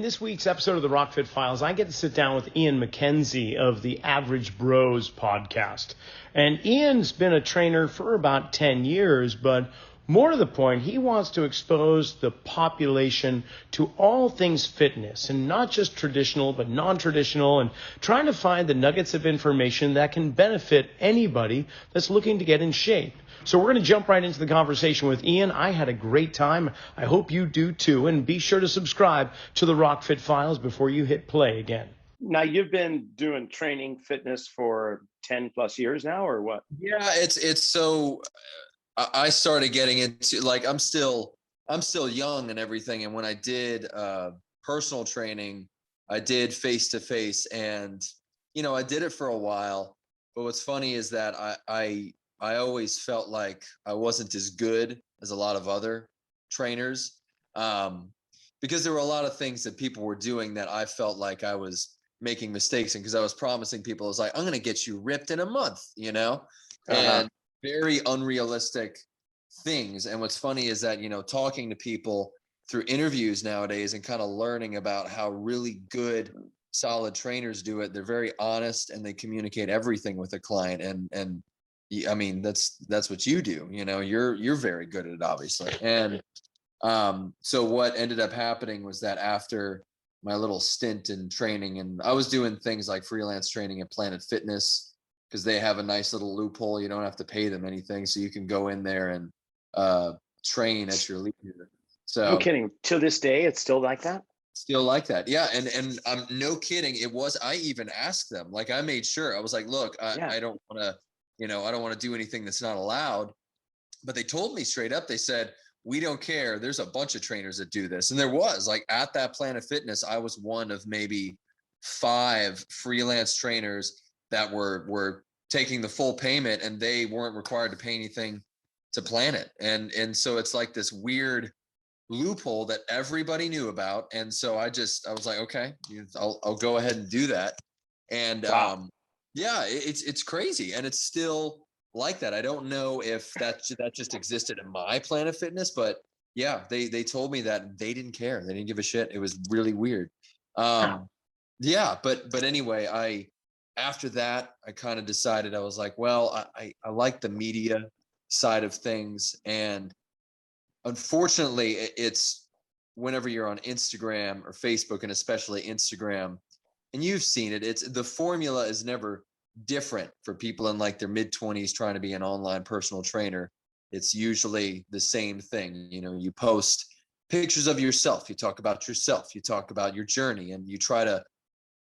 this week's episode of the RockFit Files, I get to sit down with Ian MacKenzie of the Average Bros podcast. And Ian's been a trainer for about 10 years, but more to the point, he wants to expose the population to all things fitness, and not just traditional, but non-traditional, and trying to find the nuggets of information that can benefit anybody that's looking to get in shape. So we're going to jump right into the conversation with Ian. I had a great time. I hope you do too. And be sure to subscribe to the RockFit Files before you hit play again. Now, you've been doing training fitness for 10 plus years now, or what? Yeah, it's so I started getting into, like, I'm still young and everything. And when I did personal training, I did face-to-face, and, you know, I did it for a while. But what's funny is that I always felt like I wasn't as good as a lot of other trainers, because there were a lot of things that people were doing that I felt like I was making mistakes in, because I was promising people, I was like, I'm going to get you ripped in a month, you know, and very unrealistic things. And what's funny is that, you know, talking to people through interviews nowadays and kind of learning about how really good, solid trainers do it, they're very honest and they communicate everything with a client. And I mean, that's what you do. You know, you're very good at it, obviously. And so what ended up happening was that after my little stint in training, and I was doing things like freelance training at Planet Fitness, because they have a nice little loophole. You don't have to pay them anything, so you can go in there and train at your leisure. So No kidding. To this day, it's still like that? Still like that. Yeah. And no kidding. It was, I even asked them, like, I made sure, I was like, look, I don't want to, you know, I don't want to do anything that's not allowed. But they told me straight up, they said, we don't care. There's a bunch of trainers that do this. And there was, like, at that Planet Fitness, I was one of maybe 5 freelance trainers that were taking the full payment, and they weren't required to pay anything to Planet. And so it's like this weird loophole that everybody knew about. And so I was like, okay, I'll go ahead and do that. And wow. yeah, it's crazy. And it's still like that. I don't know if that just existed in my Planet Fitness, but yeah, they told me that they didn't care. They didn't give a shit. It was really weird. Yeah, but anyway, after that, I kind of decided, I was like, well, I like the media side of things. And unfortunately, it's whenever you're on Instagram or Facebook, and especially Instagram, and you've seen it, it's the formula is never different for people in like their mid-20s trying to be an online personal trainer. It's usually the same thing. You know, you post pictures of yourself, you talk about yourself, you talk about your journey, and you try to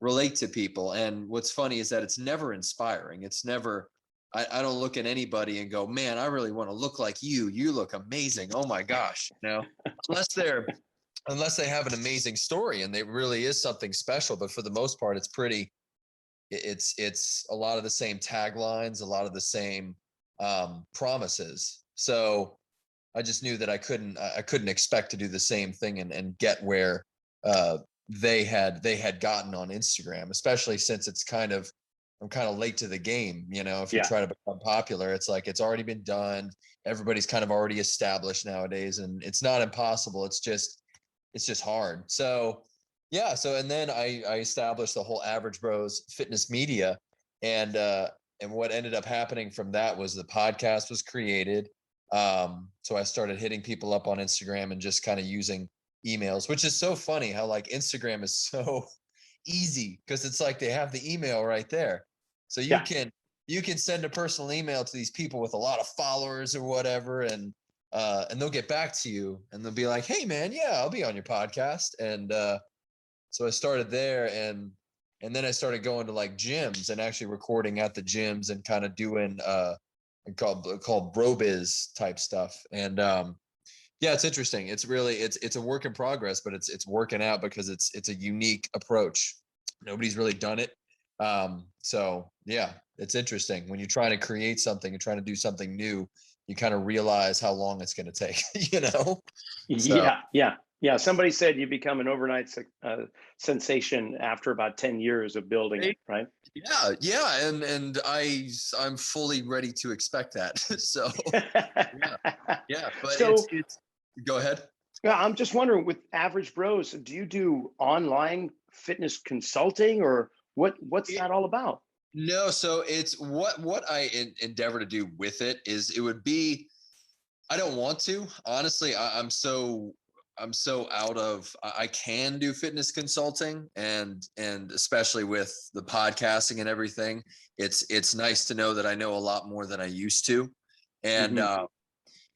relate to people. And what's funny is that it's never inspiring. It's never, I don't look at anybody and go, man, I really want to look like you. You look amazing. Oh my gosh. You know, unless they have an amazing story and they really is something special. But for the most part, it's a lot of the same taglines, a lot of the same promises. So I just knew that I couldn't expect to do the same thing and get where they had gotten on Instagram, especially since I'm kind of late to the game. You know, if you try to become popular, it's like, it's already been done. Everybody's kind of already established nowadays, and it's not impossible. It's just hard. So yeah. So, and then I established the whole Average Bros fitness media, and what ended up happening from that was the podcast was created. So I started hitting people up on Instagram and just kind of using emails, which is so funny how, like, Instagram is so easy, because it's like they have the email right there. So you can send a personal email to these people with a lot of followers or whatever, and they'll get back to you and they'll be like, hey man, yeah, I'll be on your podcast. And so I started there, and then I started going to like gyms and actually recording at the gyms and kind of doing called bro biz type stuff. And yeah, it's interesting. It's really, it's a work in progress, but it's working out because it's a unique approach. Nobody's really done it. So yeah, it's interesting when you're trying to create something and trying to do something new, you kind of realize how long it's going to take, you know? So. Yeah. Somebody said you become an overnight sensation after about 10 years of building it, right? Yeah. And I'm fully ready to expect that. So yeah. But so, it's go ahead. Yeah, I'm just wondering with Average Bros, do you do online fitness consulting or what's It, that all about? no, so it's what I endeavor to do with it is it would be I don't want to. Honestly, I'm so out of I can do fitness consulting and especially with the podcasting and everything. It's nice to know that I know a lot more than I used to. And Hmm.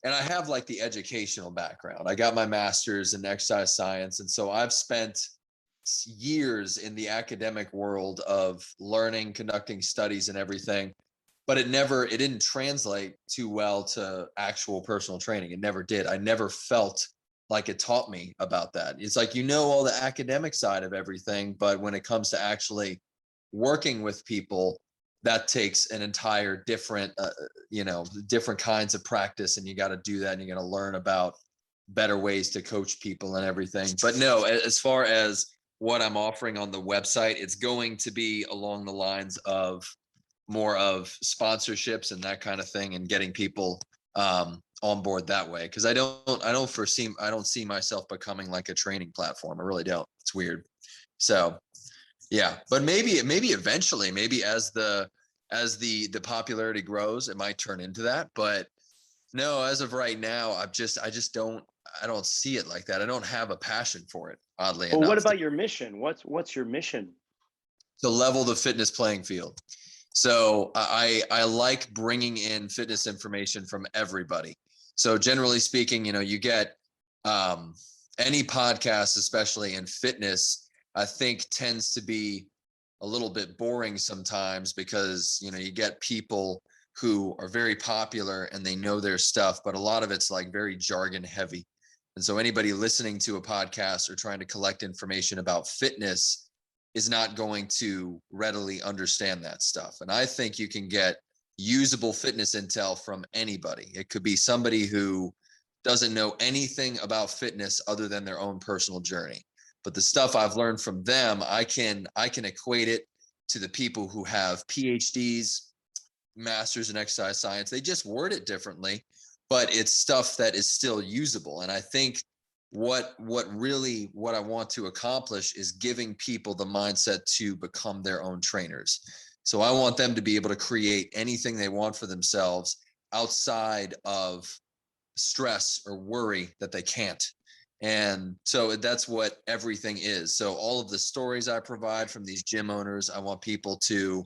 and I have like the educational background. I got my master's in exercise science, and so I've spent years in the academic world of learning, conducting studies and everything, but it didn't translate too well to actual personal training. It never did. I never felt like it taught me about that. It's like all the academic side of everything, but when it comes to actually working with people, that takes an entire different different kinds of practice, and you got to do that, and you got to learn about better ways to coach people and everything. But no, as far as what I'm offering on the website, it's going to be along the lines of more of sponsorships and that kind of thing, and getting people on board that way, because I don't see myself becoming like a training platform. I really don't. It's weird. So yeah, but maybe eventually, maybe as the popularity grows, it might turn into that. But no, as of right now, I don't see it like that. I don't have a passion for it, oddly Well, what enough, about your mission? What's your mission? to level the fitness playing field. So I like bringing in fitness information from everybody. So generally speaking, you get um, any podcast, especially in fitness, I think tends to be a little bit boring sometimes, because you get people who are very popular and they know their stuff, but a lot of it's like very jargon heavy. And so anybody listening to a podcast or trying to collect information about fitness is not going to readily understand that stuff. And I think you can get usable fitness intel from anybody. It could be somebody who doesn't know anything about fitness other than their own personal journey. But the stuff I've learned from them, I can equate it to the people who have PhDs, masters in exercise science. They just word it differently, but it's stuff that is still usable. And I think what I want to accomplish is giving people the mindset to become their own trainers. So I want them to be able to create anything they want for themselves outside of stress or worry that they can't. And so that's what everything is. So all of the stories I provide from these gym owners, I want people to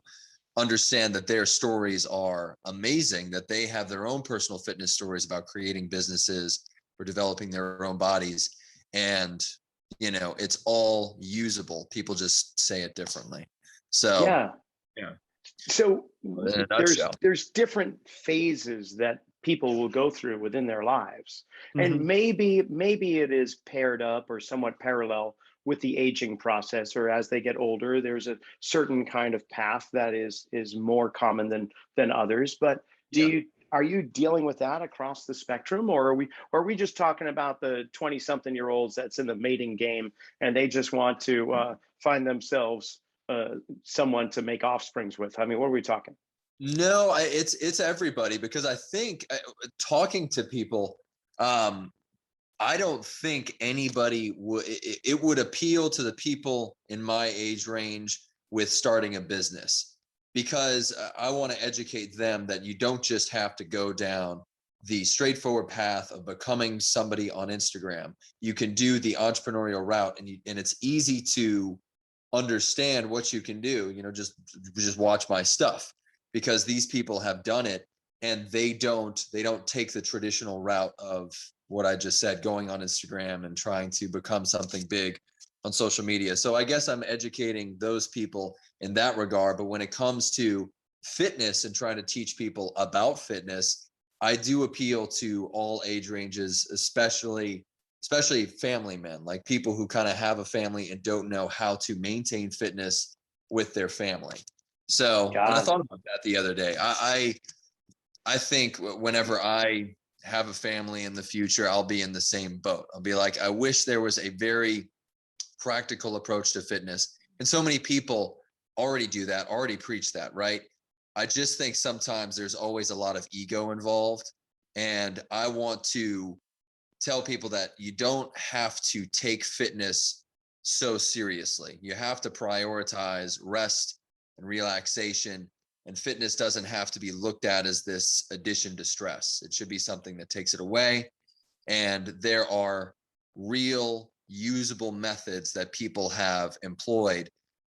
understand that their stories are amazing, that they have their own personal fitness stories about creating businesses or developing their own bodies. And, it's all usable. People just say it differently. So, Yeah. yeah, So in a there's nutshell. there's different phases that people will go through within their lives, and Hmm. maybe it is paired up or somewhat parallel with the aging process, or as they get older there's a certain kind of path that is more common than others. But do Yeah. you are you dealing with that across the spectrum, or are we just talking about the 20 something year olds that's in the mating game and they just want to find themselves someone to make offsprings with? I mean, what are we talking? No, it's everybody, because I think talking to people, um, I don't think anybody would. It would appeal to the people in my age range with starting a business, because I want to educate them that you don't just have to go down the straightforward path of becoming somebody on Instagram. You can do the entrepreneurial route, and it's easy to understand what you can do. Just watch my stuff, because these people have done it, and they don't take the traditional route of what I just said, going on Instagram and trying to become something big on social media. So I guess I'm educating those people in that regard. But when it comes to fitness and trying to teach people about fitness, I do appeal to all age ranges, especially family men, like people who kind of have a family and don't know how to maintain fitness with their family. So, and I Got it. thought about that the other day. I think whenever I have a family in the future, I'll be in the same boat. I'll be like, I wish there was a very practical approach to fitness. And so many people already do that, already preach that, right? I just think sometimes there's always a lot of ego involved. And I want to tell people that you don't have to take fitness so seriously. You have to prioritize rest and relaxation, and fitness doesn't have to be looked at as this addition to stress. It should be something that takes it away. And there are real usable methods that people have employed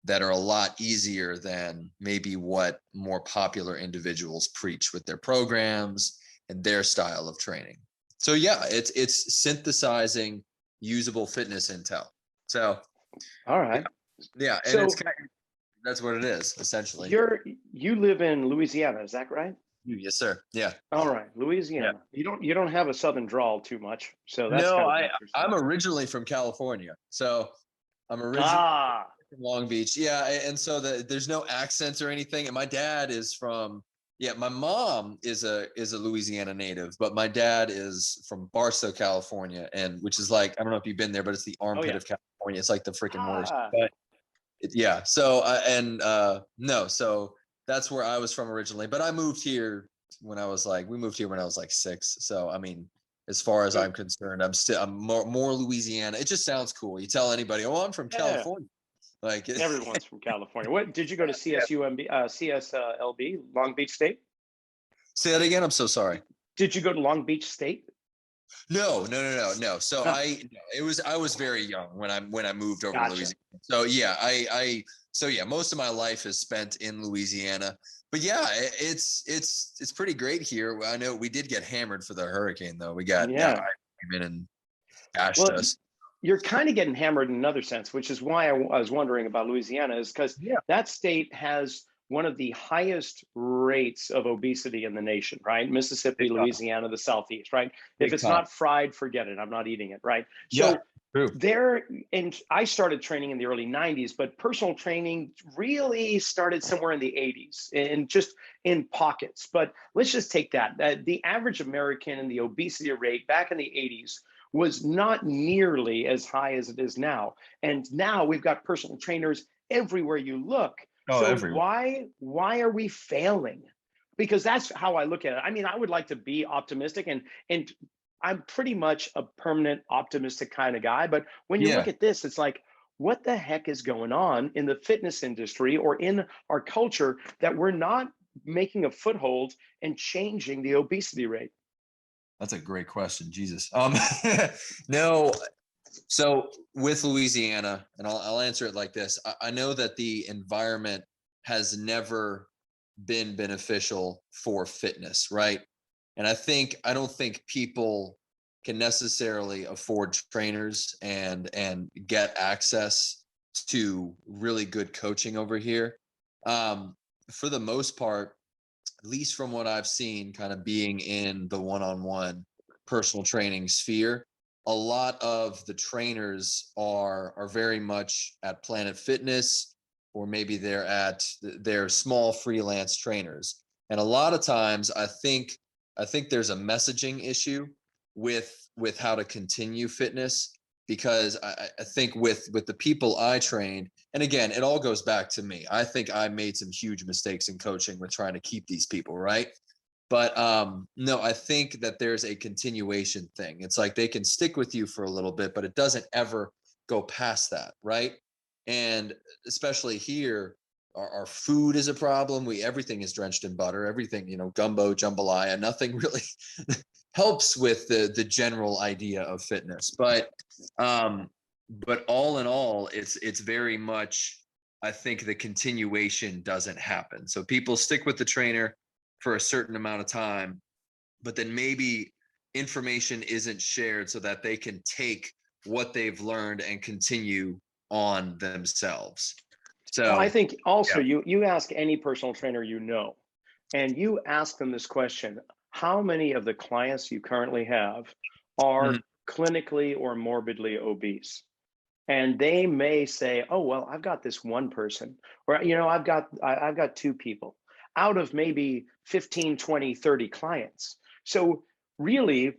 that are a lot easier than maybe what more popular individuals preach with their programs and their style of training. So yeah, it's synthesizing usable fitness intel. So All right. yeah, and So it's kind of, that's what it is essentially. you live in Louisiana, is that right? Yes, sir. Yeah. All right, Yeah. Louisiana. You don't have a southern drawl too much, so that's No, kind of I'm interesting. originally from California. So I'm originally Ah, from Long Beach. Yeah, and so there's no accents or anything. And my dad is from, yeah, my mom is a Louisiana native, but my dad is from Barstow, California, and which is like, I don't know if you've been there, but it's the oh armpit yeah. of California. It's like the freaking worst. Ah, But yeah, so no, so that's where I was from originally, but I moved here when I was like, we moved here when I was like 6. So I mean, as far as so I'm concerned, I'm more Louisiana. It just sounds cool. You tell anybody, oh, I'm from yeah, California, like everyone's from California. What did you go to yeah. CSLB, Long Beach State? Say that again. I'm so sorry. Did you go to Long Beach State? No. So Huh, I was very young when I moved over to gotcha. Louisiana. So yeah, so yeah, most of my life is spent in Louisiana. But yeah, it's pretty great here. I know we did get hammered for the hurricane though. We got Yeah. came in and bashed Well, us. you're kind of getting hammered in another sense, which is why I was wondering about Louisiana, is because Yeah, that state has one of the highest rates of obesity in the nation, right? Mississippi, big time, Louisiana, the Southeast, right? If big it's time. not fried, forget it. I'm not eating it, right? Yeah, So true. there, and I started training in the early 90s, but personal training really started somewhere in the 80s and just in pockets. But let's just take that. The average American and the obesity rate back in the 80s was not nearly as high as it is now. And now we've got personal trainers everywhere you look. Oh, So everywhere. why are we failing? Because that's how I look at it. I mean, I would like to be optimistic, and I'm pretty much a permanent optimistic kind of guy. But when you look Yeah, at this, it's like, what the heck is going on in the fitness industry or in our culture that we're not making a foothold and changing the obesity rate? that's a great question. Jesus. No. So with Louisiana, and I'll answer it like this. I know that the environment has never been beneficial for fitness, right? And I don't think people can necessarily afford trainers and get access to really good coaching over here. For the most part, at least from what I've seen, kind of being in the one-on-one personal training sphere, a lot of the trainers are very much at Planet Fitness, or maybe they're small freelance trainers. And a lot of times I think there's a messaging issue with how to continue fitness, because I think with the people I trained, and again, it all goes back to me. I think I made some huge mistakes in coaching with trying to keep these people, right? But no, I think that there's a continuation thing. It's like they can stick with you for a little bit, but it doesn't ever go past that, right? And especially here, our food is a problem. Everything is drenched in butter. Everything, gumbo, jambalaya. Nothing really helps with the general idea of fitness. But all in all, it's very much, I think the continuation doesn't happen. So people stick with the trainer for a certain amount of time, but then maybe information isn't shared so that they can take what they've learned and continue on themselves. Well, I So think also yeah. you ask any personal trainer you know, and you ask them this question: how many of the clients you currently have Mhm. are clinically or morbidly obese? And they may say, oh, well, I've got this one person, or I've got two people out of maybe 15, 20, 30 clients. So really,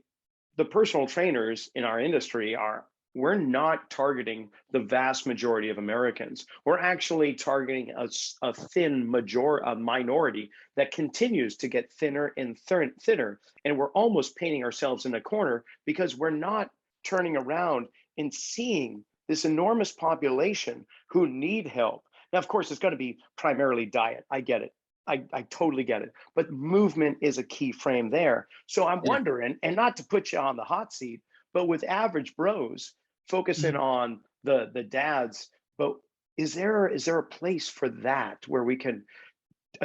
the personal trainers in our industry are we're not targeting the vast majority of Americans. We're actually targeting a thin minority that continues to get thinner and thinner. And we're almost painting ourselves in a corner because we're not turning around and seeing this enormous population who need help. Now, of course, it's going to be primarily diet. I get it. I totally get it. But movement is a key frame there. So I'm wondering, and not to put you on the hot seat, but with Average Bros, focusing on the dads, but is there a place for that where we can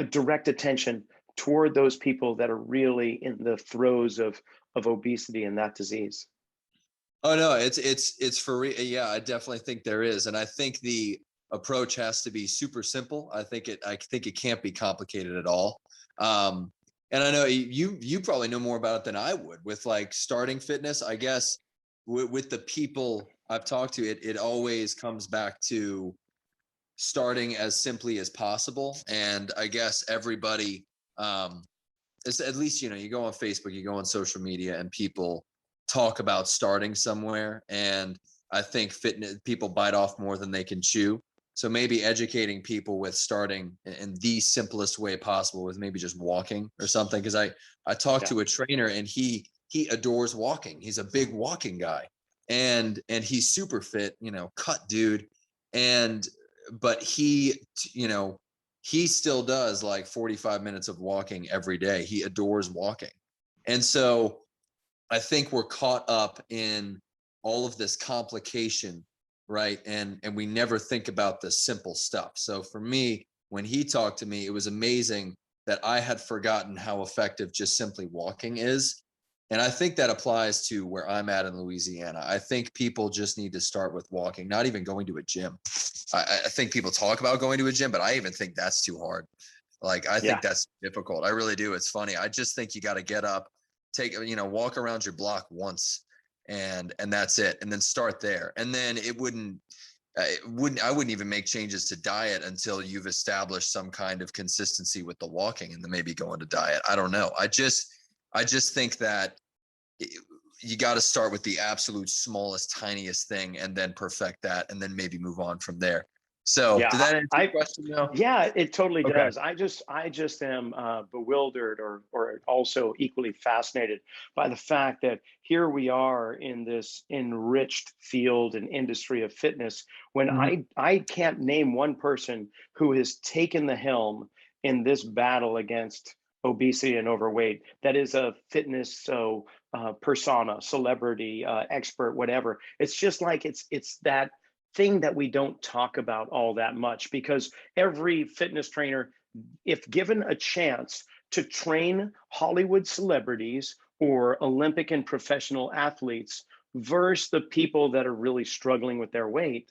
direct attention toward those people that are really in the throes of obesity and that disease? Oh no, it's for real. Yeah, I definitely think there is, and I think the approach has to be super simple. I think it can't be complicated at all. And I know you probably know more about it than I would with like starting fitness. I guess with the people I've talked to, it always comes back to starting as simply as possible. And I guess everybody, is at least, you go on Facebook, you go on social media, and people talk about starting somewhere. And I think fitness people bite off more than they can chew. So maybe educating people with starting in the simplest way possible with maybe just walking or something. Because I talked to a trainer and he adores walking. He's a big walking guy, and he's super fit, cut dude. But he still does like 45 minutes of walking every day. He adores walking. And so I think we're caught up in all of this complication, right? And we never think about the simple stuff. So for me, when he talked to me, it was amazing that I had forgotten how effective just simply walking is. And I think that applies to where I'm at in Louisiana. I think people just need to start with walking, not even going to a gym. I think people talk about going to a gym, but I even think that's too hard. Like, I think that's difficult. I really do. It's funny. I just think you got to get up, walk around your block once, and that's it. And then start there. And then I wouldn't even make changes to diet until you've established some kind of consistency with the walking, and then maybe go into diet. I don't know. I just think that you got to start with the absolute smallest, tiniest thing, and then perfect that, and then maybe move on from there. So did that answer your question though? Yeah, it totally does. I just am bewildered or also equally fascinated by the fact that here we are in this enriched field and industry of fitness when I can't name one person who has taken the helm in this battle against obesity and overweight that is a fitness persona, celebrity, expert, whatever. It's just like it's that thing that we don't talk about all that much, because every fitness trainer, if given a chance to train Hollywood celebrities or Olympic and professional athletes versus the people that are really struggling with their weight,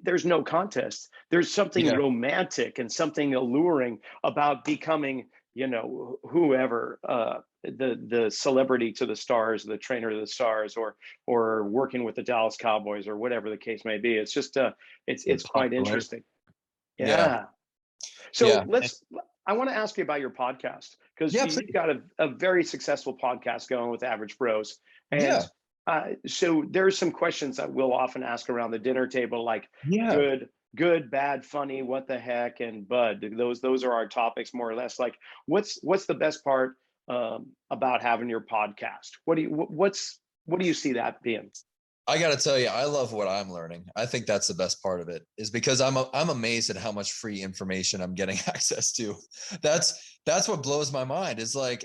there's no contest. There's something romantic and something alluring about becoming, whoever, the celebrity to the stars, the trainer to the stars, or working with the Dallas Cowboys, or whatever the case may be. It's just it's quite interesting. Yeah. So I want to ask you about your podcast, because you've got a very successful podcast going with Average Bros. And so there's some questions that we'll often ask around the dinner table, like good, bad, funny, what the heck, and bud. Those are our topics, more or less. Like, what's the best part about having your podcast? What do you see that being? I got to tell you, I love what I'm learning. I think that's the best part of it, is because I'm amazed at how much free information I'm getting access to. That's what blows my mind. Is like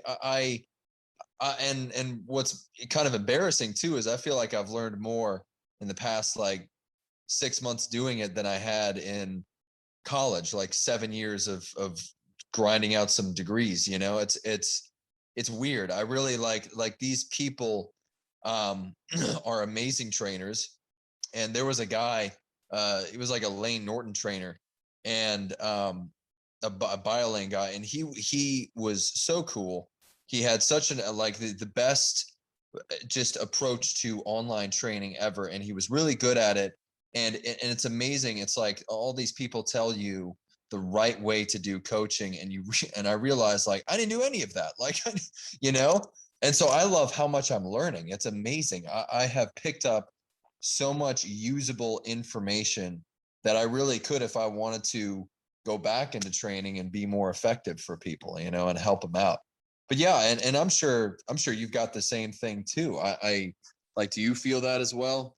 and what's kind of embarrassing too is I feel like I've learned more in the past like 6 months doing it than I had in college, like 7 years of grinding out some degrees. It's weird. I really like these people are amazing trainers. And there was a guy, he was like a Lane Norton trainer, and a BioLane guy, and he was so cool. He had such the best just approach to online training ever, and he was really good at it. And it's amazing. It's like all these people tell you the right way to do coaching, and I realized like I didn't do any of that, like And so I love how much I'm learning. It's amazing. I have picked up so much usable information that I really could, if I wanted to, go back into training and be more effective for people, you know, and help them out. But yeah, and I'm sure you've got the same thing too. I like, do you feel that as well?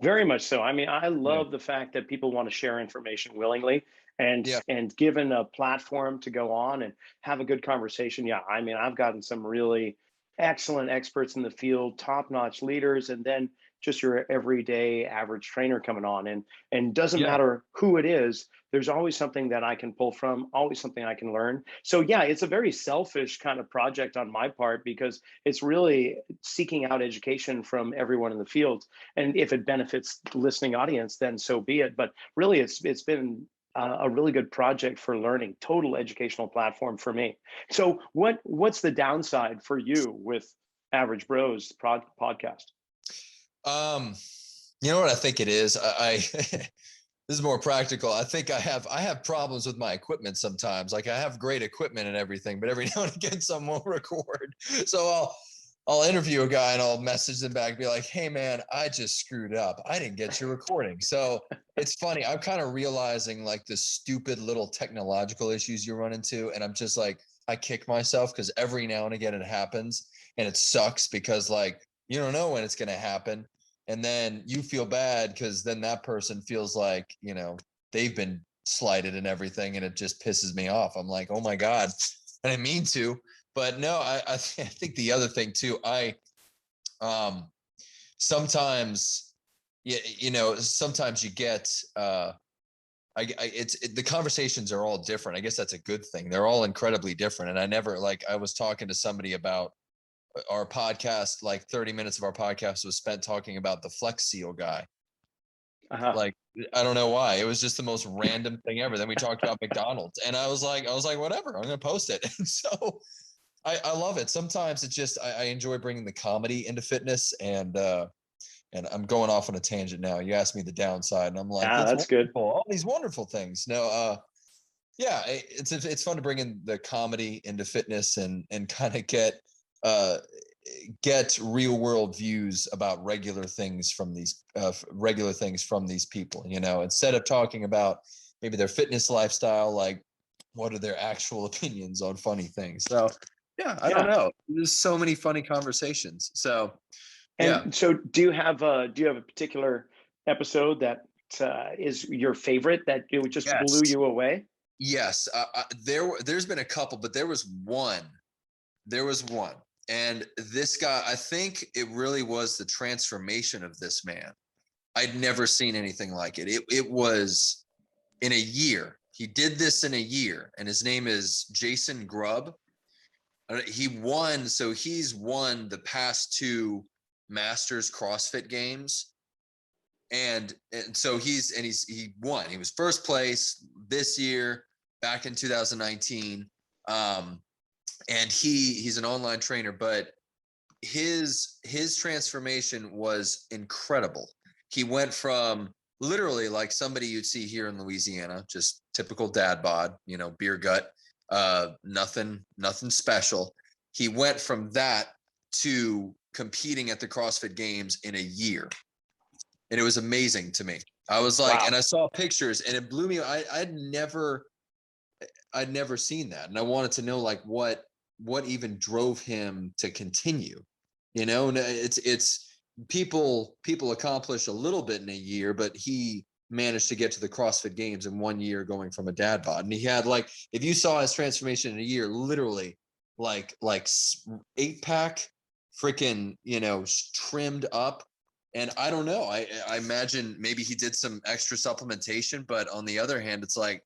Very much so. I mean, I Yeah. love the fact that people want to share information willingly, and Yeah. given a platform to go on and have a good conversation. Yeah, I mean, I've gotten some really excellent experts in the field, top-notch leaders, and then just your everyday average trainer coming on, and doesn't Yeah. matter who it is, there's always something that I can pull from, always something I can learn. So yeah, it's a very selfish kind of project on my part, because it's really seeking out education from everyone in the field, and if it benefits the listening audience, then so be it. But really, it's been a really good project for learning, total educational platform for me. So what's the downside for you with Average Bros podcast? Um, you know what I think it is? I this is more practical. I think I have problems with my equipment sometimes. Like, I have great equipment and everything, but every now and again someone will record. So I'll interview a guy and I'll message them back and be like, hey man, I just screwed up. I didn't get your recording. So it's funny. I'm kind of realizing like the stupid little technological issues you run into. And I'm just like, I kick myself because every now and again it happens, and it sucks because like you don't know when it's going to happen. And then you feel bad because then that person feels like, you know, they've been slighted and everything. And it just pisses me off. I'm like, oh my God, I didn't mean to. But no, I think the other thing too, sometimes, you know, sometimes you get, the conversations are all different. I guess that's a good thing. They're all incredibly different. And I never, like, I was talking to somebody about our podcast, like 30 minutes of our podcast was spent talking about the Flex Seal guy. Uh-huh. Like, I don't know why. It was just the most random thing ever. Then we talked about McDonald's, and I was like, whatever, I'm gonna post it. And so I love it. Sometimes it's just I enjoy bringing the comedy into fitness, and I'm going off on a tangent now. You asked me the downside, and I'm like, Yeah, it's that's good. wonderful, all these wonderful things. No, yeah, it's fun to bring in the comedy into fitness and kind of get real world views about regular things from these people, you know, instead of talking about maybe their fitness lifestyle, like what are their actual opinions on funny things. So yeah, I don't Yeah. know, there's so many funny conversations. So yeah. And so do you have a particular episode that is your favorite, that it just blew Yes. you away? Yes. There's been a couple, but there was one, and this guy, I think it really was the transformation of this man. I'd never seen anything like it. It was in a year. He did this in a year, and his name is Jason Grubb. He won, so he's won the past two Masters CrossFit Games, and so he won. He was first place this year, back in 2019. And he's an online trainer, but his transformation was incredible. He went from literally like somebody you'd see here in Louisiana, just typical dad bod, you know, beer gut, nothing special. He went from that to competing at the CrossFit Games in a year, and it was amazing to me. I was like, Wow. and I saw pictures, and it blew me. I'd never seen that, and I wanted to know like what even drove him to continue. You know, and it's people accomplish a little bit in a year, but he managed to get to the CrossFit Games in 1 year, going from a dad bod. And he had, like, if you saw his transformation in a year, literally like 8-pack, freaking, you know, trimmed up. And I don't know. I imagine maybe he did some extra supplementation, but on the other hand, it's like,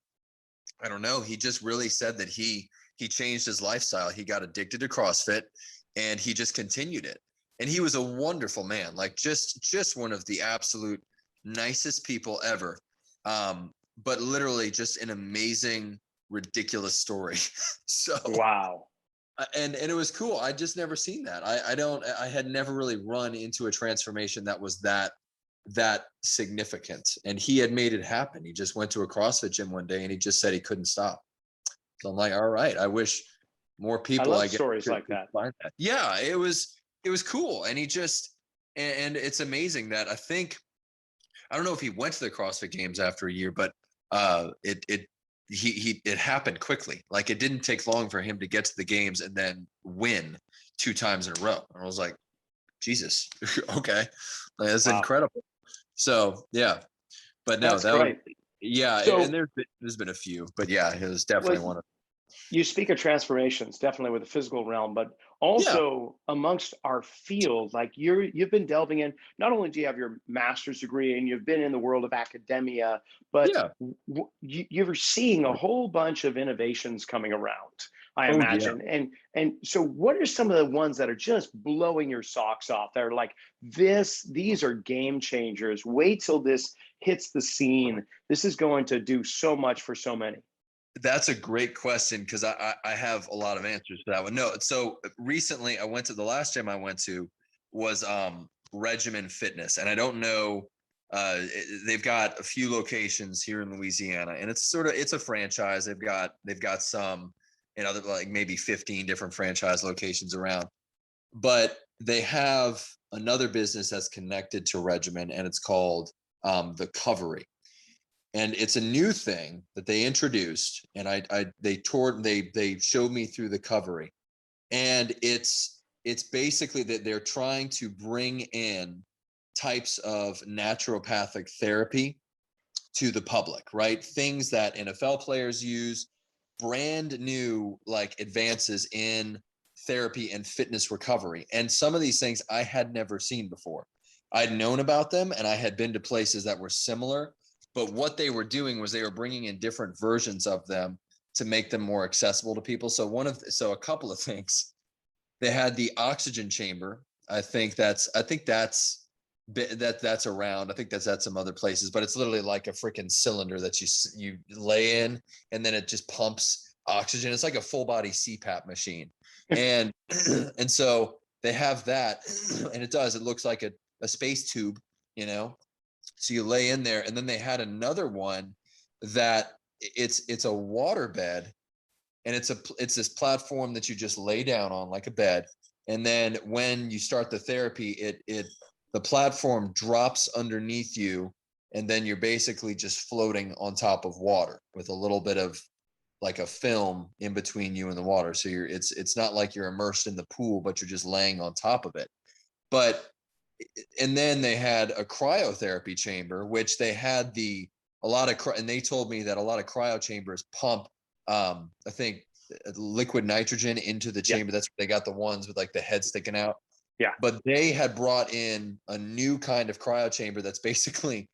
I don't know. He just really said that he changed his lifestyle. He got addicted to CrossFit, and he just continued it. And he was a wonderful man, like just one of the absolute nicest people ever. But literally just an amazing, ridiculous story. So Wow. and it was cool. I just never seen that. I had never really run into a transformation that was that significant, and he had made it happen. He just went to a CrossFit gym one day and he just said he couldn't stop. So I'm like, all right, I wish more I people, love I guess, stories like could that. find that. Yeah, it was cool. And he just, and it's amazing that I think I don't know if he went to the CrossFit Games after a year, but it happened quickly. Like it didn't take long for him to get to the games and then win 2 times in a row. And I was like, Jesus, okay, that's incredible. So yeah, but no, That's great. and there's been a few, but yeah, it was definitely one of. You speak of transformations, definitely with the physical realm, but also amongst our field, like you've been delving in. Not only do you have your master's degree and you've been in the world of academia, but you're seeing a whole bunch of innovations coming around, I imagine. And so, what are some of the ones that are just blowing your socks off? They're like, these are game changers. Wait till this hits the scene. This is going to do so much for so many. That's a great question because I have a lot of answers to that one. No, so recently the last gym I went to was Regimen Fitness, and I don't know, they've got a few locations here in Louisiana, and it's a franchise. They've got some, like maybe 15 different franchise locations around, but they have another business that's connected to Regimen, and it's called the Covery. And it's a new thing that they introduced, and they showed me through the Covery, and it's basically that they're trying to bring in types of naturopathic therapy to the public, right? Things that NFL players use, brand new like advances in therapy and fitness recovery. And some of these things I had never seen before. I'd known about them and I had been to places that were similar, but what they were doing was they were bringing in different versions of them to make them more accessible to people. So a couple of things. They had the oxygen chamber. I think that's around. I think that's at some other places, but it's literally like a freaking cylinder that you lay in, and then it just pumps oxygen. It's like a full body CPAP machine, and and so they have that, and it looks like a space tube, So you lay in there, and then they had another one that it's a water bed, and it's this platform that you just lay down on like a bed, and then when you start the therapy, the platform drops underneath you, and then you're basically just floating on top of water with a little bit of like a film in between you and the water. So it's not like you're immersed in the pool, but you're just laying on top of it. And then they had a cryotherapy chamber, which they had and they told me that a lot of cryo chambers pump, I think, liquid nitrogen into the chamber. That's where they got the ones with like the head sticking out. Yeah. But they had brought in a new kind of cryo chamber that's basically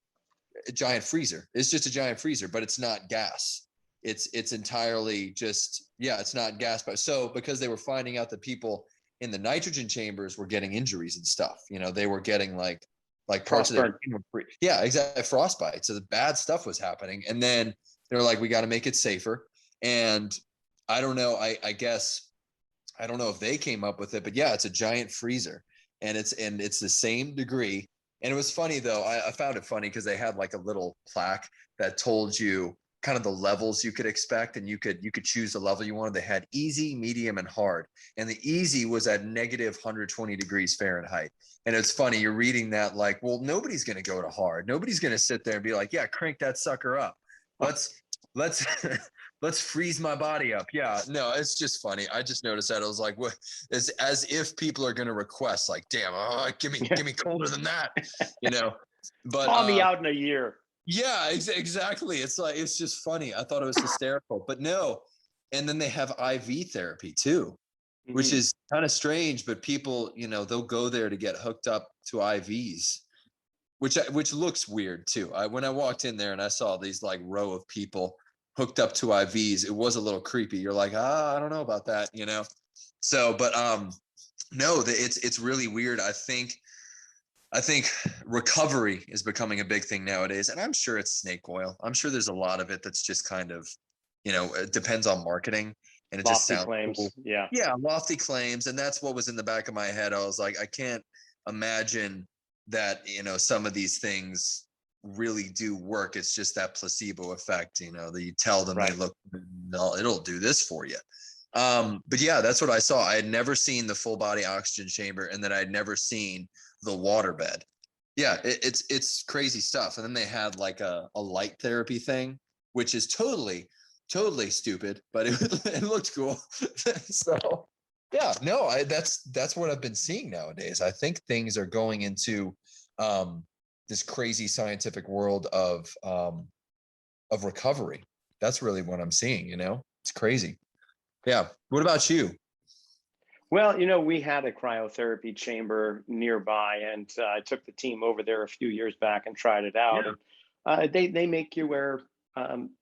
a giant freezer. It's just a giant freezer, but it's not gas. It's entirely just, it's not gas. But so because they were finding out that people in the nitrogen chambers were getting injuries and stuff, they were getting like parts of their, exactly, frostbite. So the bad stuff was happening. And then they're like, we got to make it safer. And I don't know, I guess, I don't know if they came up with it, but it's a giant freezer, and it's the same degree. And it was funny though. I found it funny because they had like a little plaque that told you kind of the levels you could expect, and you could choose the level you wanted. They had easy, medium, and hard. And the easy was at negative 120 degrees Fahrenheit. And it's funny, you're reading that like, well, nobody's going to go to hard. Nobody's going to sit there and be like, crank that sucker up. Let's let's freeze my body up. Yeah, no, it's just funny. I just noticed that. I was like, what? It's as if people are going to request like, damn, give me colder than that, but thaw me out in a year. Yeah, exactly. It's like, it's just funny. I thought it was hysterical, but no. And then they have IV therapy too, which is kind of strange, but people, they'll go there to get hooked up to IVs, which looks weird too. When I walked in there and I saw these like row of people hooked up to IVs, it was a little creepy. You're like, I don't know about that, So, but no, it's really weird. I think recovery is becoming a big thing nowadays, and I'm sure it's snake oil. I'm sure there's a lot of it that's just kind of, it depends on marketing, and it lofty just sounds claims. Cool. Yeah, lofty claims, and that's what was in the back of my head. I was like, I can't imagine that some of these things really do work. It's just that placebo effect, that you tell them, right. They look, no, it'll do this for you. But yeah, that's what I saw. I had never seen the full body oxygen chamber, and then I'd never seen the water bed. Yeah, it's crazy stuff. And then they had like a light therapy thing, which is totally stupid, but it looked cool. So yeah, no, that's what I've been seeing nowadays. I think things are going into this crazy scientific world of recovery. That's really what I'm seeing, you know? It's crazy. Yeah. What about you? Well, we had a cryotherapy chamber nearby, and I took the team over there a few years back and tried it out. Yeah. And they make you wear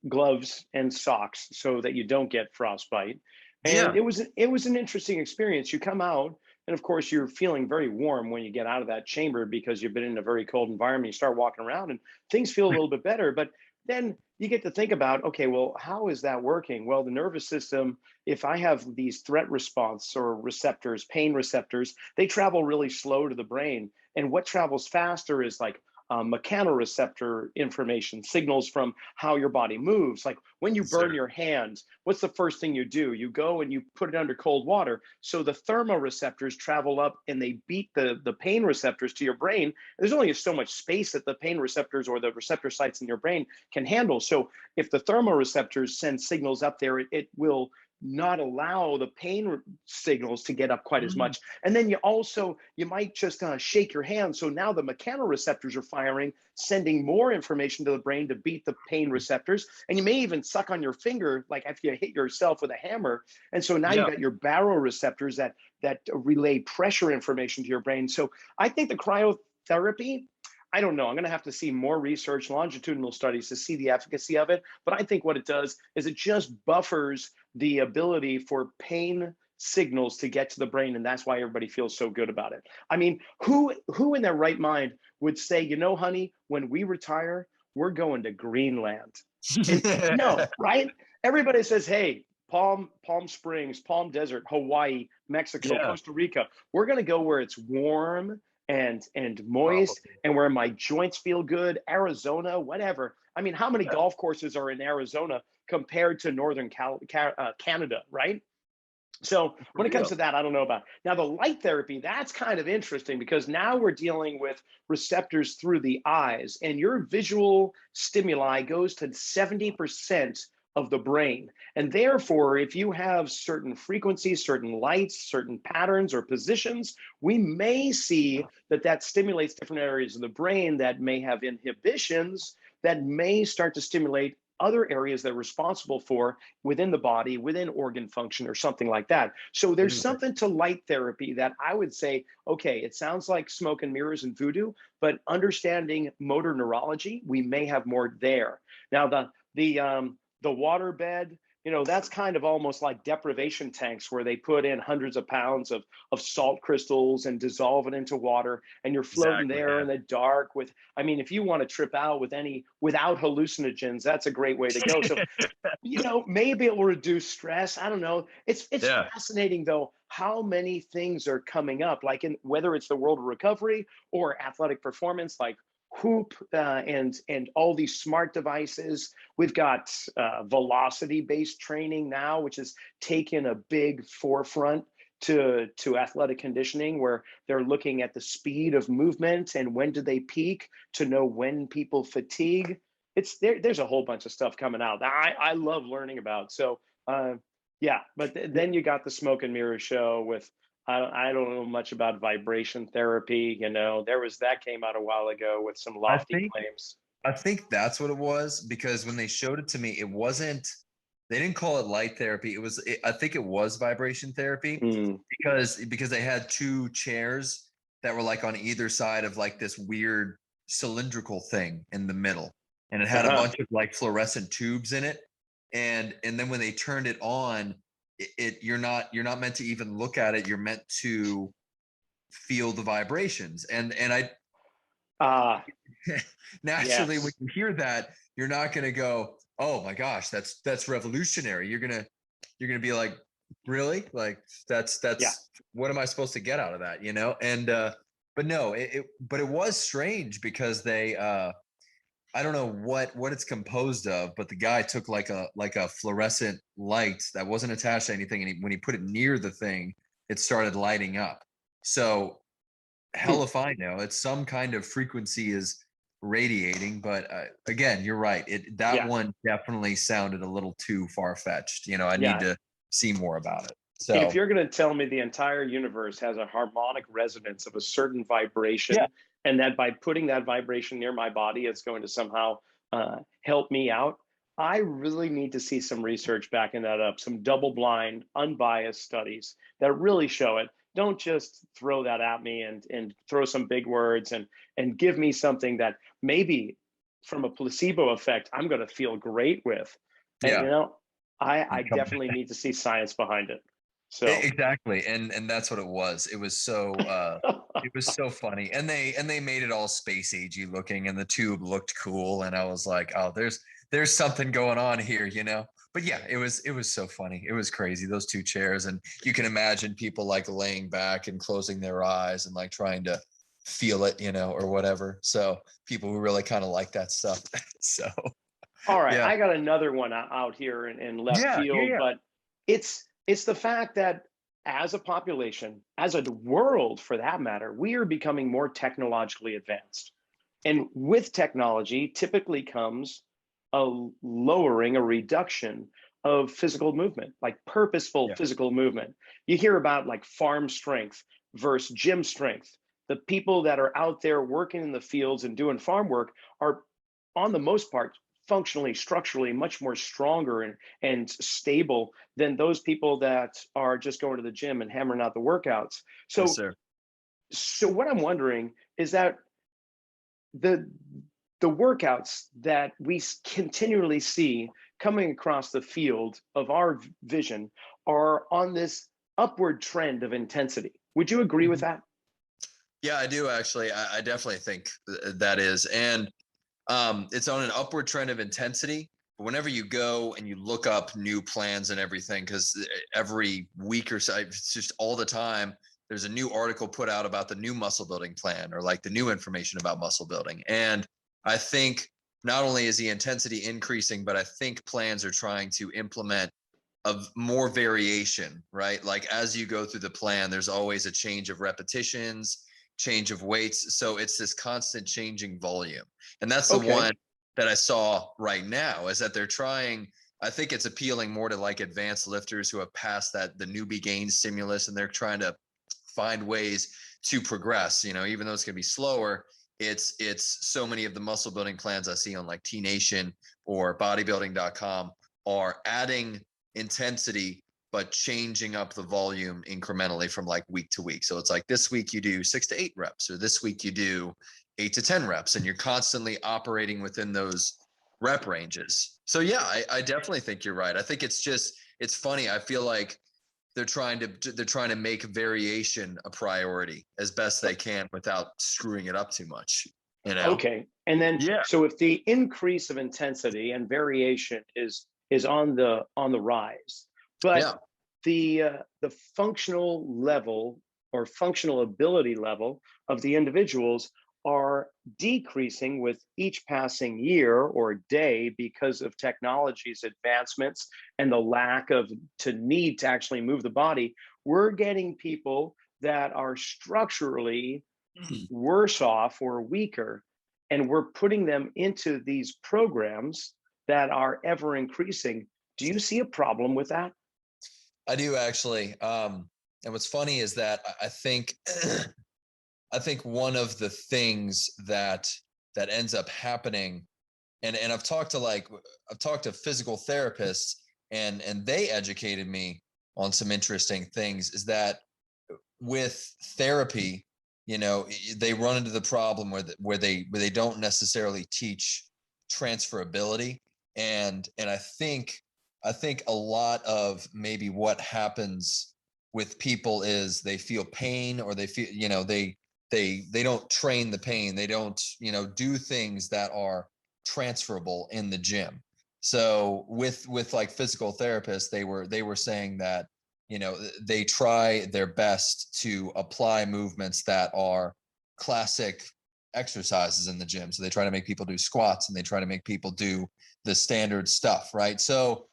gloves and socks so that you don't get frostbite. And Yeah. it was an interesting experience. You come out, and of course, you're feeling very warm when you get out of that chamber because you've been in a very cold environment. You start walking around, and things feel a little bit better. But then you get to think about, okay, well, how is that working? Well, the nervous system, if I have these threat response or receptors, pain receptors, they travel really slow to the brain. And what travels faster is like mechanoreceptor information, signals from how your body moves. Like when you Yes, burn sir. your hands, what's the first thing you do? You go and you put it under cold water. So the thermoreceptors travel up and they beat the pain receptors to your brain. There's only so much space that the pain receptors or the receptor sites in your brain can handle. So if the thermoreceptors send signals up there, it will not allow the pain signals to get up quite as Mm. much. And then you might just shake your hand. So now the mechanoreceptors are firing, sending more information to the brain to beat the pain receptors. And you may even suck on your finger, like if you hit yourself with a hammer. And so now you Yeah. got your baroreceptors that relay pressure information to your brain. So I think the cryotherapy, I don't know. I'm going to have to see more research, longitudinal studies to see the efficacy of it. But I think what it does is it just buffers the ability for pain signals to get to the brain, and that's why everybody feels so good about it. I mean, who in their right mind would say, honey, when we retire, we're going to Greenland? And no, right? Everybody says, hey, Palm Springs, Palm Desert, Hawaii, Mexico, Yeah. Costa Rica. We're going to go where it's warm and moist Probably. and where my joints feel good. Arizona, whatever. I mean, how many Yeah. golf courses are in Arizona compared to northern Canada, right? So For when it comes real. to that, I don't know about. Now the light therapy, that's kind of interesting because now we're dealing with receptors through the eyes, and your visual stimuli goes to 70% of the brain. And therefore, if you have certain frequencies, certain lights, certain patterns or positions, we may see that stimulates different areas of the brain that may have inhibitions that may start to stimulate other areas that are responsible for within the body, within organ function, or something like that. So there's Really? something to light therapy that I would say, okay, it sounds like smoke and mirrors and voodoo, but understanding motor neurology, we may have more there. Now the waterbed, that's kind of almost like deprivation tanks where they put in hundreds of pounds of salt crystals and dissolve it into water, and you're floating Exactly. there Yeah. in the dark with, I mean, if you want to trip out without hallucinogens, that's a great way to go. So maybe it will reduce stress. I don't know. It's Yeah. fascinating though how many things are coming up, like in whether it's the world of recovery or athletic performance, like Hoop and all these smart devices. We've got velocity-based training now, which has taken a big forefront to athletic conditioning, where they're looking at the speed of movement and when do they peak to know when people fatigue. There's a whole bunch of stuff coming out that I love learning about. So yeah, but then you got the smoke and mirror show with, I don't know much about vibration therapy. That came out a while ago with some I lofty think claims. I think that's what it was, because when they showed it to me, it wasn't, they didn't call it light therapy. I think it was vibration therapy, Mm, because they had two chairs that were like on either side of like this weird cylindrical thing in the middle. And it had a uh-huh. bunch of like fluorescent tubes in it. And then when they turned it on, you're not meant to even look at it. You're meant to feel the vibrations. And I Ah, naturally, when yes. you hear that, you're not going to go, "Oh my gosh, that's revolutionary." You're going to be like, "Really? Like Yeah. that's what am I supposed to get out of that?" And but no, but it was strange because they I don't know what it's composed of, but the guy took like a fluorescent light that wasn't attached to anything, and when he put it near the thing, it started lighting up. So hell if I know. It's some kind of frequency is radiating, but again, you're right. That Yeah. one definitely sounded a little too far-fetched. I need Yeah. to see more about it. If So you're going to tell me the entire universe has a harmonic resonance of a certain yeah, vibration, and that by putting that vibration near my body, it's going to somehow help me out, I really need to see some research backing that up, some double blind, unbiased studies that really show it. Don't just throw that at me and throw some big words and give me something that maybe from a placebo effect, I'm going to feel great with. And, yeah. I definitely need to see science behind it. So, Exactly. And that's what it was. It was so funny. And they made it all space agey looking, and the tube looked cool. And I was like, oh, there's something going on here. But yeah, it was so funny. It was crazy. Those two chairs. And you can imagine people like laying back and closing their eyes and like trying to feel it, or whatever. So people who really kind of like that stuff. So all right, yeah. I got another one out here in left Yeah, yeah, field, yeah. but it's the fact that as a population, as a world for that matter, we are becoming more technologically advanced. And with technology typically comes a lowering, a reduction of physical movement, like purposeful Yeah. physical movement. You hear about like farm strength versus gym strength. The people that are out there working in the fields and doing farm work are, on the most part, functionally, structurally much more stronger and stable than those people that are just going to the gym and hammering out the workouts. Yes, So, sir. so what I'm wondering is that the the workouts that we continually see coming across the field of our vision are on this upward trend of intensity. Would you agree with Mhm. that? Yeah, I do actually. I definitely think that is. And it's on an upward trend of intensity. But whenever you go and you look up new plans and everything, because every week or so, it's just all the time, there's a new article put out about the new muscle building plan or like the new information about muscle building. And I think not only is the intensity increasing, but I think plans are trying to implement of more variation, right? Like as you go through the plan, there's always a change of repetitions, change of weights. So it's this constant changing volume. And that's the Okay. one that I saw right now is that they're trying. I think it's appealing more to like advanced lifters who have passed that the newbie gain stimulus, and they're trying to find ways to progress, even though it's going to be slower. It's so many of the muscle building plans I see on like T Nation or bodybuilding.com are adding intensity but changing up the volume incrementally from like week to week. So it's like this week you do 6 to 8 reps, or this week you do 8 to 10 reps, and you're constantly operating within those rep ranges. So yeah, I definitely think you're right. I think it's funny. I feel like they're trying to make variation a priority as best they can without screwing it up too much. Okay. And then Yeah. so if the increase of intensity and variation is on the rise, but Yeah. the functional level or functional ability level of the individuals are decreasing with each passing year or day because of technology's advancements and the lack of to need to actually move the body. We're getting people that are structurally worse off or weaker, and we're putting them into these programs that are ever increasing. Do you see a problem with that? I do actually. And what's funny is that I think I think one of the things that ends up happening, and I've talked to physical therapists, and they educated me on some interesting things, is that with therapy, they run into the problem where they don't necessarily teach transferability. And I think a lot of maybe what happens with people is they feel pain, or they feel, they don't train the pain. They don't, do things that are transferable in the gym. So with like physical therapists, they were saying that, they try their best to apply movements that are classic exercises in the gym. So they try to make people do squats, and they try to make people do the standard stuff, right? So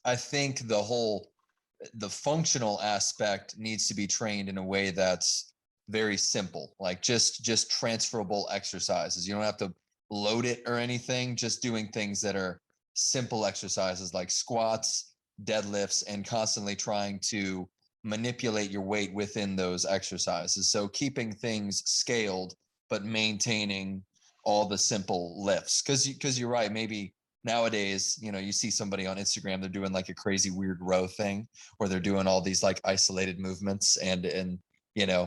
I think the functional aspect needs to be trained in a way very simple, like just transferable exercises. You don't have to load it or anything, just doing things that are simple exercises like squats, deadlifts, and constantly trying to manipulate your weight within those exercises. So keeping things scaled, but maintaining all the simple lifts. Because you're right, maybe nowadays, you see somebody on Instagram, they're doing like a crazy weird row thing, or they're doing all these like isolated movements, and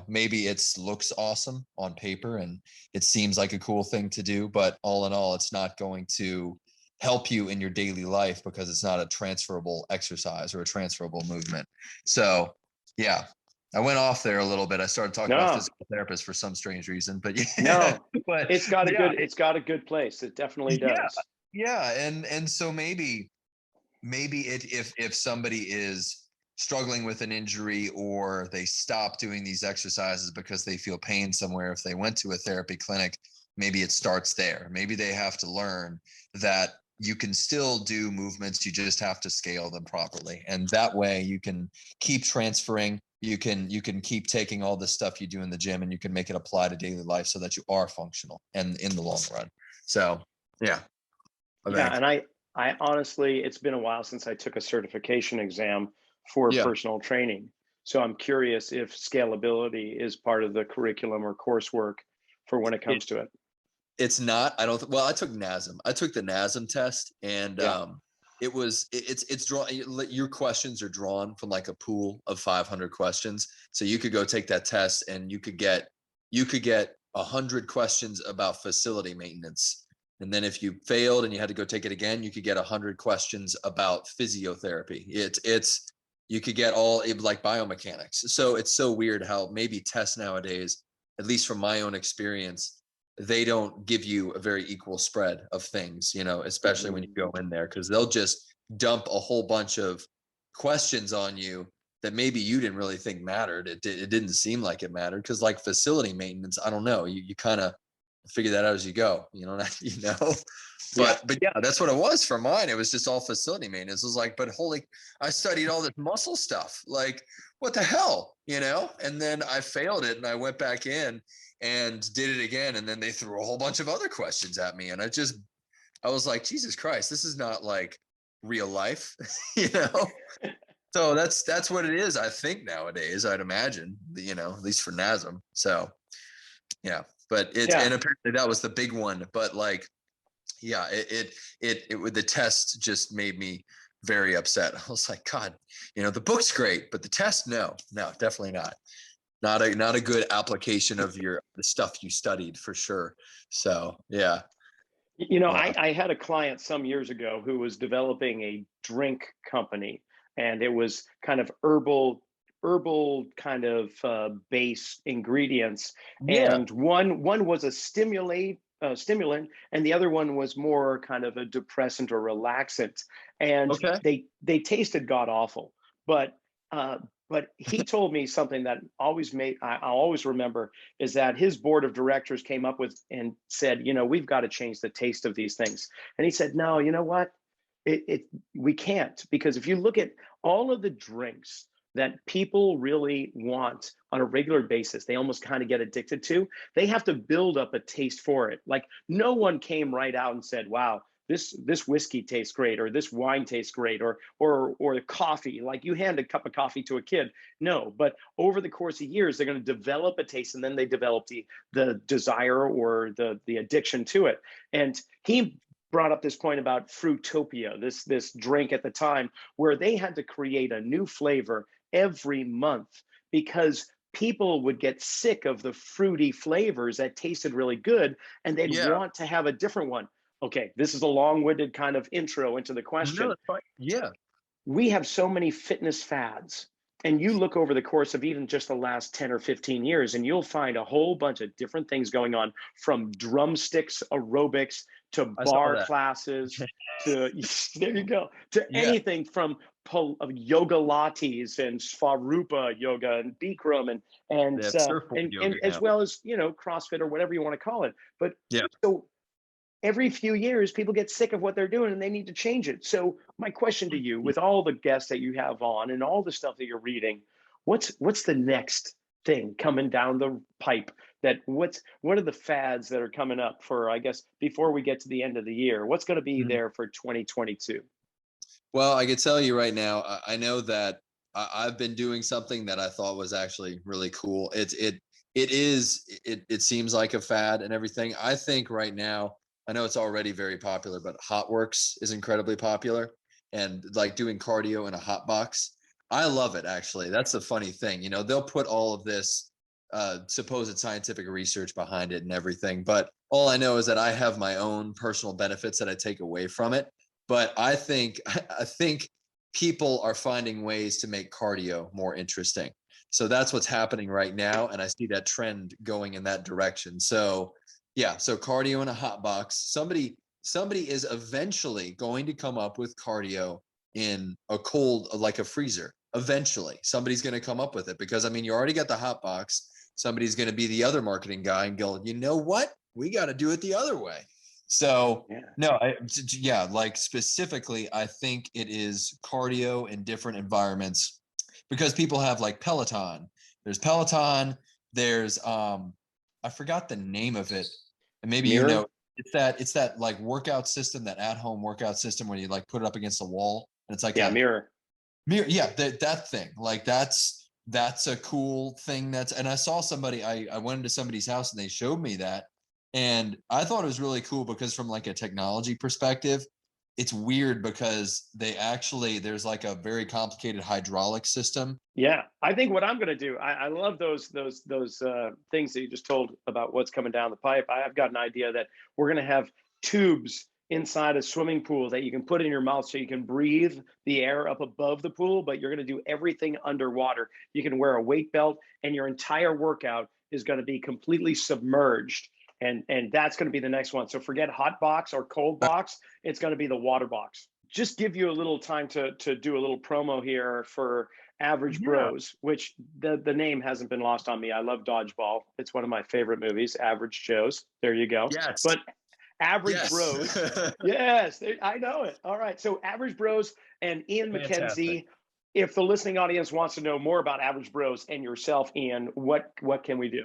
maybe it looks awesome on paper and it seems like a cool thing to do, but all in all, it's not going to help you in your daily life because it's not a transferable exercise or a transferable movement. So yeah, I went off there a little bit. I started talking about No, physical therapists for some strange reason, but yeah, no, but it's got a yeah, it's got a good place. It definitely yeah, does. yeah. And so maybe if somebody is struggling with an injury, or they stop doing these exercises because they feel pain somewhere, if they went to a therapy clinic, maybe it starts there. Maybe they have to learn that you can still do movements, you just have to scale them properly, and that way you can keep transferring, you can keep taking all the stuff you do in the gym and you can make it apply to daily life so that you are functional and in the long run. So yeah, I Yeah, think. and I honestly, it's been a while since I took a certification exam for Yeah. personal training. So I'm curious if scalability is part of the curriculum or coursework for when it comes to it. It's not. I don't. Well, I took NASM. I took the NASM test, and Yeah. it's drawn. Your questions are drawn from like a pool of 500 questions. So you could go take that test, and you could get 100 questions about facility maintenance, and then if you failed and you had to go take it again, you could get 100 questions about physiotherapy. It's you could get all like biomechanics. So it's so weird how maybe tests nowadays, at least from my own experience, they don't give you a very equal spread of things, especially when you go in there, because they'll just dump a whole bunch of questions on you that maybe you didn't really think mattered. It didn't seem like it mattered, because like facility maintenance, I don't know, you kind of figure that out as you go, Yeah. but yeah, that's what it was for mine. It was just all facility maintenance. It was like, but I studied all this muscle stuff, like what the hell, and then I failed it and I went back in and did it again, and then they threw a whole bunch of other questions at me, and I was like, Jesus Christ, this is not like real life. So that's what it is, I think, nowadays, I'd imagine, at least for NASM. So yeah, but Yeah. and apparently that was the big one, but like, yeah, the test just made me very upset. I was like, God, the book's great, but the test, no, definitely not. Not a good application of the stuff you studied, for sure. So yeah. Yeah. I had a client some years ago who was developing a drink company, and it was kind of herbal kind of base ingredients, Yeah. and one was a stimulant, and the other one was more kind of a depressant or relaxant, and Okay. they tasted god awful, but uh, but he told me something that I'll always remember, is that his board of directors came up with and said, we've got to change the taste of these things. And he said, no, you know what? We can't, because if you look at all of the drinks that people really want on a regular basis, they almost kind of get addicted to, they have to build up a taste for it. Like, no one came right out and said, wow, this whiskey tastes great, or this wine tastes great, or the coffee. Like, you hand a cup of coffee to a kid, no, but over the course of years, they're going to develop a taste, and then they develop the desire or the addiction to it. And he brought up this point about Fruitopia, this drink at the time, where they had to create a new flavor every month, because people would get sick of the fruity flavors that tasted really good, and they'd Yeah. want to have a different one. Okay, this is a long-winded kind of intro into the No, question. that's fine. Yeah. We have so many fitness fads, and you look over the course of even just the last 10 or 15 years, and you'll find a whole bunch of different ththings going on, from drumsticks aerobics to I saw bar that. classes to there you go, to Yeah. anything from yoga lattes and Svarupa yoga and Bikram They have surfboard yoga and as now. well as CrossFit or whatever you want to call it. But Yeah. so every few years, people get sick of what they're doing and they need to change it. So my question to you, with all the guests that you have on and all the stuff that you're reading, what's the next thing coming down the pipe? What are the fads that are coming up for, I guess, before we get to the end of the year? What's going to be there for 2022? Well, I can tell you right now, I know that I've been doing something that I thought was actually really cool. It seems like a fad and everything. I think right now, I know it's already very popular, but hot works is incredibly popular, and like doing cardio in a hot box. I love it, actually. That's the funny thing. You know, they'll put all of this supposed scientific research behind it and everything, but all I know is that I have my own personal benefits that I take away from it. But I think people are finding ways to make cardio more interesting. So that's what's happening right now, and I see that trend going in that direction. So yeah, so cardio in a hot box. Somebody is eventually going to come up with cardio in a cold, like a freezer. Eventually, somebody's going to come up with it, because I mean, you already got the hot box. Somebody's going to be the other marketing guy and go, you know what? We got to do it the other way. So no, like specifically, I think it is cardio in different environments, because people have like Peloton. There's Peloton. There's I forgot the name of it, and maybe Mirror? you know, it's that like workout system, that at-home workout system where you like put it up against the wall, and it's like Mirror. Yeah, that thing, like that's a cool thing. And I saw somebody, I went into somebody's house and they showed me that, and I thought it was really cool, because from like a technology perspective, it's weird because there's like a very complicated hydraulic system. Yeah, I think what I'm going to do, I love those things that you just told about what's coming down the pipe. I've got an idea that we're going to have tubes inside a swimming pool that you can put in your mouth so you can breathe the air up above the pool, but you're going to do everything underwater. You can wear a weight belt, and your entire workout is going to be completely submerged. And that's going to be the next one. So forget hot box or cold box. It's going to be the water box. Just give you a little time to do a little promo here for Average Bros, which the name hasn't been lost on me. I love Dodgeball. It's one of my favorite movies, Average Joes. There you go. Yes. But Average Bros. Yes, I know it. All right. So Average Bros and Ian MacKenzie. If the listening audience wants to know more about Average Bros and yourself, Ian, what can we do?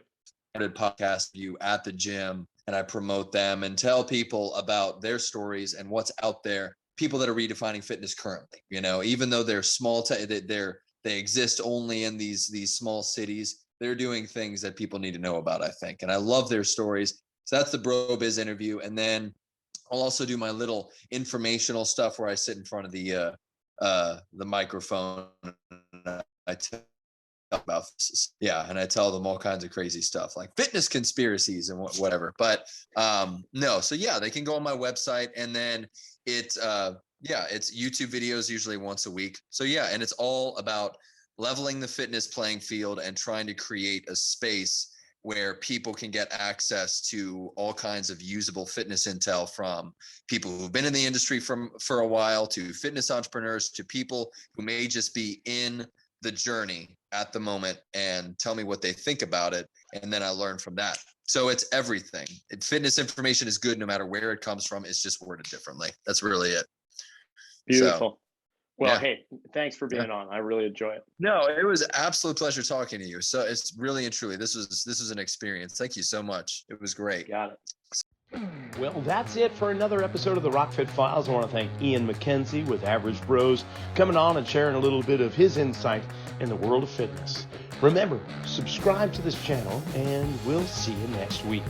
Podcast you at the gym, and I promote them and tell people about their stories and what's out there. People that are redefining fitness currently, you know, even though they're small, they exist only in these small cities. They're doing things that people need to know about, I think, and I love their stories. So that's the Bro Biz interview, and then I'll also do my little informational stuff where I sit in front of the microphone. And I tell about this. Yeah, and I tell them all kinds of crazy stuff like fitness conspiracies and whatever. But no, so yeah, they can go on my website, and then it's YouTube videos usually once a week. So yeah, and it's all about leveling the fitness playing field and trying to create a space where people can get access to all kinds of usable fitness intel, from people who've been in the industry for a while, to fitness entrepreneurs, to people who may just be in the journey at the moment and tell me what they think about it. And then I learn from that. So it's everything. Fitness information is good no matter where it comes from. It's just worded differently. That's really it. Beautiful. So, well, yeah. Hey, thanks for being on. I really enjoy it. No, it was an absolute pleasure talking to you. So it's really and truly, this was an experience. Thank you so much. It was great. Got it. Well, that's it for another episode of the RockFit Files. I want to thank Ian MacKenzie with Average Bros coming on and sharing a little bit of his insight in the world of fitness. Remember, subscribe to this channel, and we'll see you next week.